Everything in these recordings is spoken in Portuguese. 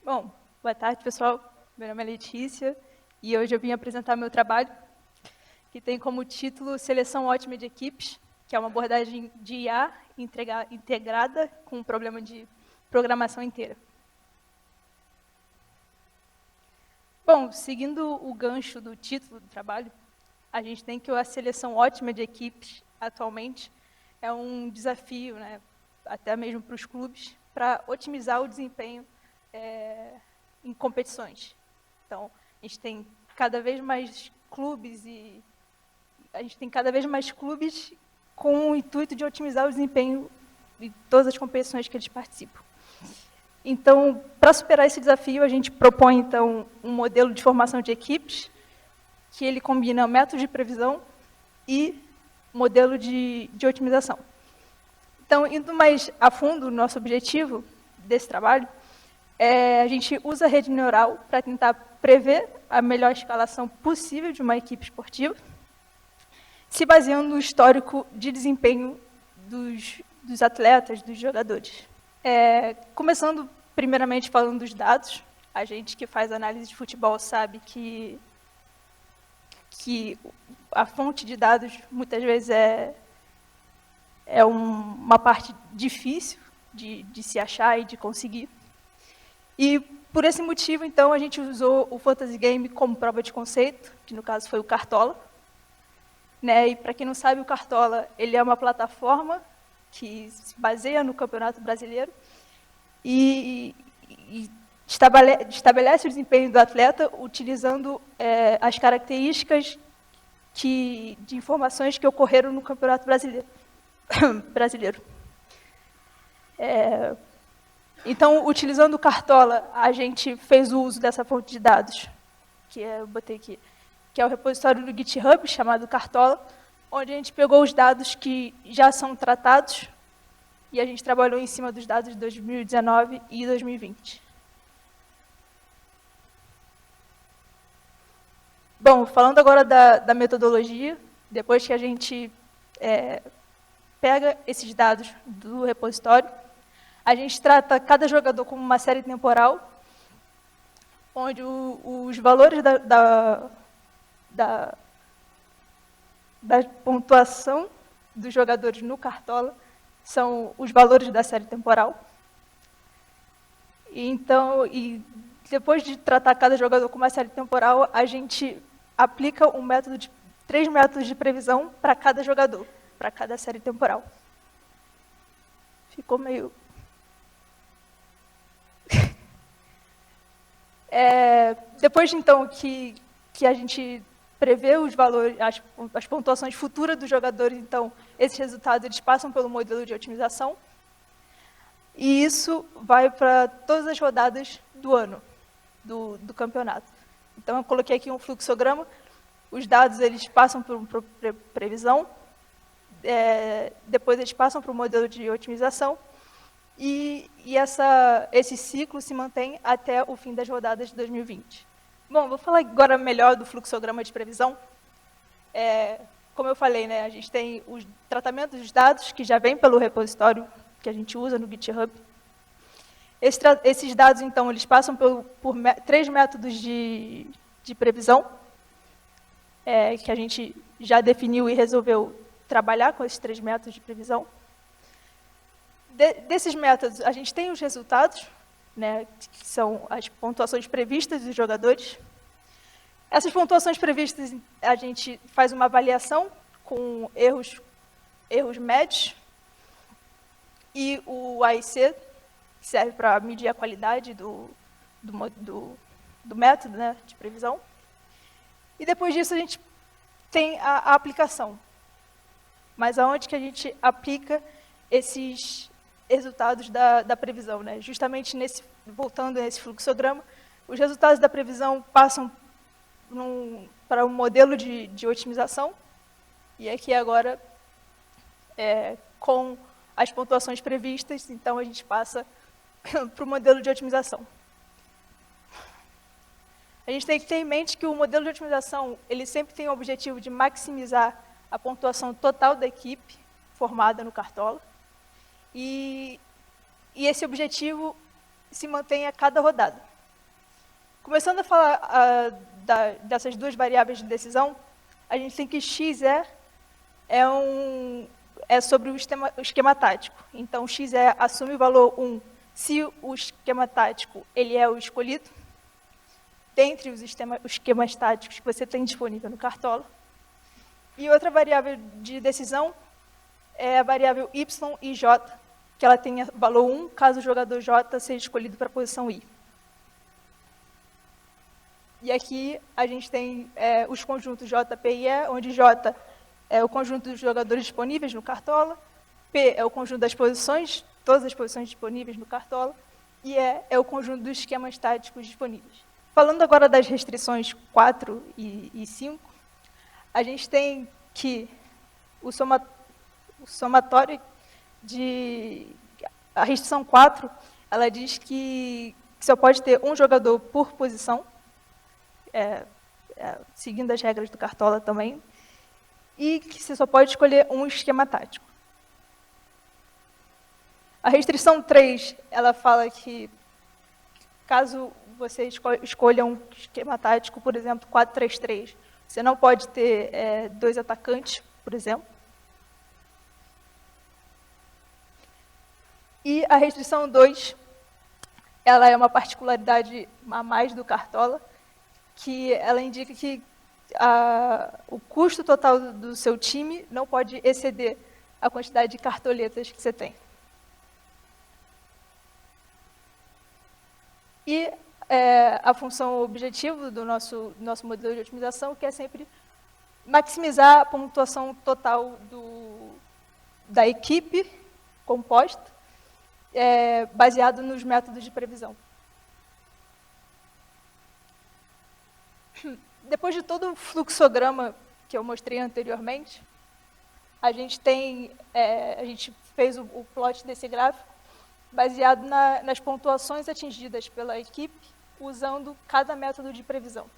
Bom, boa tarde, pessoal. Meu nome é Letícia e hoje eu vim apresentar meu trabalho, que tem como título Seleção Ótima de Equipes, que é uma abordagem de IA integrada com um problema de programação inteira. Bom, seguindo o gancho do título do trabalho, a gente tem que a seleção ótima de equipes, atualmente, é um desafio, né, até mesmo para os clubes, para otimizar o desempenho em competições. Então, a gente tem cada vez mais clubes com o intuito de otimizar o desempenho de todas as competições que eles participam. Então, para superar esse desafio, a gente propõe, então, um modelo de formação de equipes, que ele combina métodos de previsão e modelo de otimização. Então, indo mais a fundo, o nosso objetivo desse trabalho a gente usa a rede neural para tentar prever a melhor escalação possível de uma equipe esportiva, se baseando no histórico de desempenho dos atletas, dos jogadores. Começando, primeiramente, falando dos dados, a gente que faz análise de futebol sabe que a fonte de dados, muitas vezes, uma parte difícil de se achar e de conseguir. E, por esse motivo, então, a gente usou o Fantasy Game como prova de conceito, que, no caso, foi o Cartola. Né? E, para quem não sabe, o Cartola ele é uma plataforma que se baseia no Campeonato Brasileiro e estabelece o desempenho do atleta utilizando as características de informações que ocorreram no Campeonato Brasileiro. Então, utilizando o Cartola, a gente fez o uso dessa fonte de dados, que eu botei aqui, que é o repositório do GitHub, chamado Cartola, onde a gente pegou os dados que já são tratados e a gente trabalhou em cima dos dados de 2019 e 2020. Bom, falando agora da metodologia, depois que a gente pega esses dados do repositório, a gente trata cada jogador como uma série temporal, onde os valores da pontuação dos jogadores no Cartola são os valores da série temporal. Então, depois de tratar cada jogador como uma série temporal, a gente aplica três métodos de previsão para cada jogador, para cada série temporal. Ficou meio... Depois, então, que a gente prevê os valores, as pontuações futuras dos jogadores, então, esses resultados eles passam pelo modelo de otimização, e isso vai para todas as rodadas do ano, do campeonato. Então, eu coloquei aqui um fluxograma, os dados eles passam por previsão, depois eles passam para o modelo de otimização, e esse ciclo se mantém até o fim das rodadas de 2020. Bom, vou falar agora melhor do fluxograma de previsão. Como eu falei, né, a gente tem os tratamentos dos dados, que já vem pelo repositório que a gente usa no GitHub. Esses dados, então, eles passam por três métodos de previsão, que a gente já definiu e resolveu trabalhar com esses três métodos de previsão. Desses métodos, a gente tem os resultados, né, que são as pontuações previstas dos jogadores. Essas pontuações previstas, a gente faz uma avaliação com erros médios, e o AIC, que serve para medir a qualidade do método, né, de previsão. E depois disso, a gente tem a aplicação. Mas aonde que a gente aplica esses resultados da previsão, né? Justamente voltando nesse fluxograma, os resultados da previsão passam para um modelo de otimização, e aqui agora, com as pontuações previstas, então a gente passa para o modelo de otimização. A gente tem que ter em mente que o modelo de otimização ele sempre tem o objetivo de maximizar a pontuação total da equipe formada no Cartola, e esse objetivo se mantém a cada rodada. Começando a falar dessas duas variáveis de decisão, a gente tem que x é sobre o esquema tático. Então, x assume o valor 1 se o esquema tático ele é o escolhido, dentre os esquemas táticos que você tem disponível no Cartola. E outra variável de decisão é a variável y e j, que ela tenha valor 1 caso o jogador j seja escolhido para a posição i. E aqui a gente tem os conjuntos J, P e E, onde J é o conjunto dos jogadores disponíveis no Cartola, P é o conjunto das posições, todas as posições disponíveis no Cartola, e E é o conjunto dos esquemas táticos disponíveis. Falando agora das restrições 4 e 5, a gente tem que o somatório a restrição 4, ela diz que só pode ter um jogador por posição, seguindo as regras do Cartola também, e que você só pode escolher um esquema tático. A restrição 3, ela fala que caso você escolha um esquema tático, por exemplo, 4-3-3, você não pode ter 2 atacantes, por exemplo. E a restrição 2, ela é uma particularidade a mais do Cartola, que ela indica que o custo total do seu time não pode exceder a quantidade de cartoletas que você tem. E a função objetivo do nosso modelo de otimização, que é sempre maximizar a pontuação total da equipe composta, baseado nos métodos de previsão. Depois de todo o fluxograma que eu mostrei anteriormente, a gente fez o plot desse gráfico baseado nas pontuações atingidas pela equipe, usando cada método de previsão.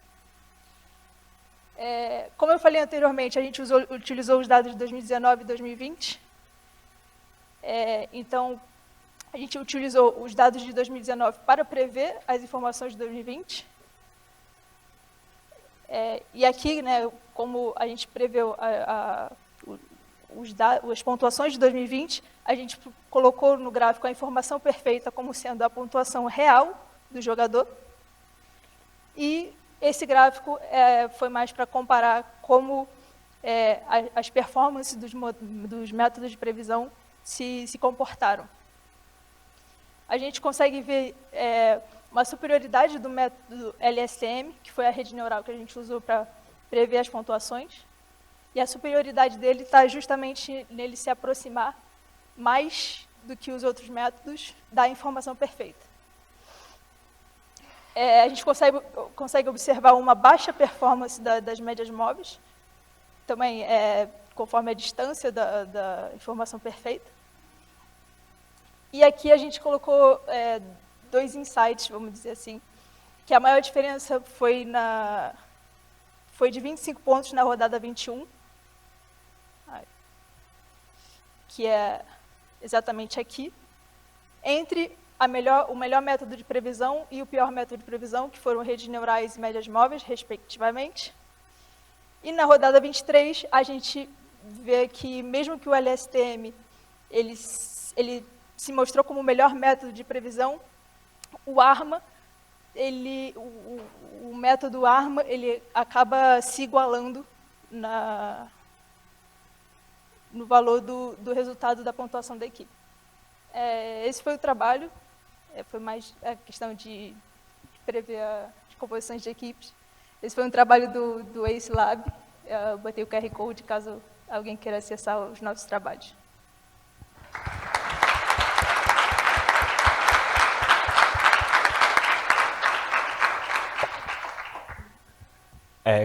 Como eu falei anteriormente, a gente utilizou os dados de 2019 e 2020. Então, a gente utilizou os dados de 2019 para prever as informações de 2020. E aqui, né, como a gente preveu as pontuações de 2020, a gente colocou no gráfico a informação perfeita como sendo a pontuação real do jogador. E esse gráfico foi mais para comparar como as performances dos métodos de previsão se comportaram. A gente consegue ver uma superioridade do método LSTM, que foi a rede neural que a gente usou para prever as pontuações, e a superioridade dele está justamente nele se aproximar mais do que os outros métodos da informação perfeita. A gente consegue observar uma baixa performance das médias móveis, também conforme a distância da informação perfeita. E aqui a gente colocou 2 insights, vamos dizer assim, que a maior diferença foi de 25 pontos na rodada 21, que é exatamente aqui, entre o melhor método de previsão e o pior método de previsão, que foram redes neurais e médias móveis, respectivamente. E na rodada 23, a gente vê que, mesmo que o LSTM ele se mostrou como o melhor método de previsão, o método ARMA, ele acaba se igualando no valor do resultado da pontuação da equipe. Esse foi o trabalho, foi mais a questão de prever as composições de equipes. Esse foi um trabalho do Ace Lab, eu botei o QR Code caso alguém queira acessar os nossos trabalhos.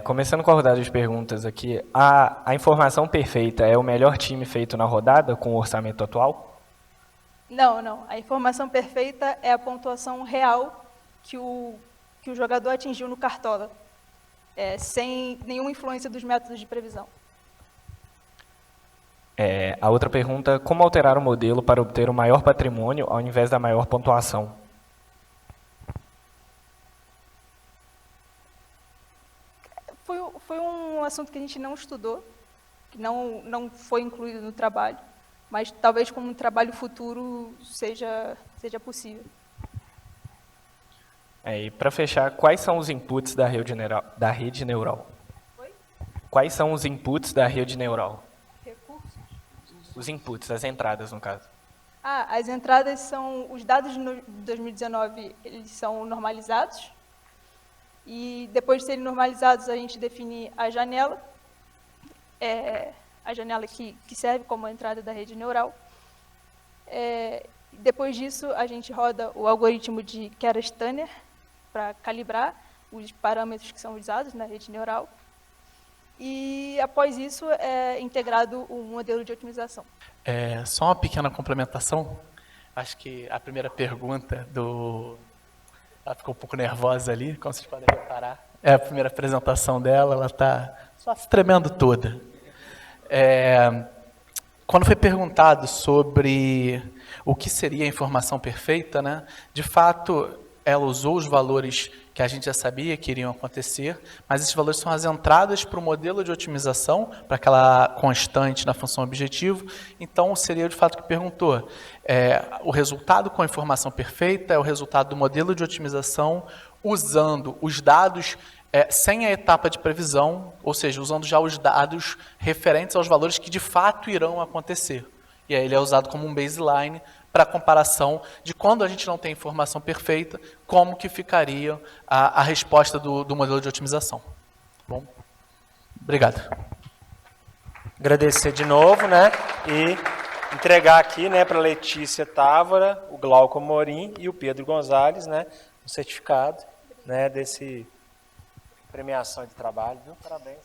Começando com a rodada de perguntas aqui, a informação perfeita é o melhor time feito na rodada com o orçamento atual? Não. A informação perfeita é a pontuação real que o jogador atingiu no Cartola, sem nenhuma influência dos métodos de previsão. A outra pergunta, como alterar o modelo para obter o maior patrimônio ao invés da maior pontuação? um assunto que a gente não estudou, que não foi incluído no trabalho, mas talvez como um trabalho futuro seja possível. E para fechar, quais são os inputs da rede neural? Oi? Quais são os inputs da rede neural? Recursos? Os inputs, as entradas, no caso. As entradas são, os dados de 2019, eles são normalizados, e depois de serem normalizados, a gente define a janela que serve como entrada da rede neural. Depois disso, a gente roda o algoritmo de Keras-Tanner para calibrar os parâmetros que são usados na rede neural. E, após isso, é integrado o modelo de otimização. Só uma pequena complementação. Acho que a primeira pergunta ela ficou um pouco nervosa ali, como vocês podem reparar. É a primeira apresentação dela, ela está só se tremendo toda. Quando foi perguntado sobre o que seria a informação perfeita, né, de fato, ela usou os valores que a gente já sabia que iriam acontecer, mas esses valores são as entradas para o modelo de otimização, para aquela constante na função objetivo. Então, seria de fato que perguntou. O resultado com a informação perfeita é o resultado do modelo de otimização usando os dados sem a etapa de previsão, ou seja, usando já os dados referentes aos valores que de fato irão acontecer. E aí ele é usado como um baseline para comparação de quando a gente não tem informação perfeita, como que ficaria a resposta do modelo de otimização. Bom, obrigado. Agradecer de novo, né? E entregar aqui, né, para a Letícia Távora, o Glauco Amorim e o Pedro Gonzalez, né, o certificado, né, desse premiação de trabalho, viu? Parabéns.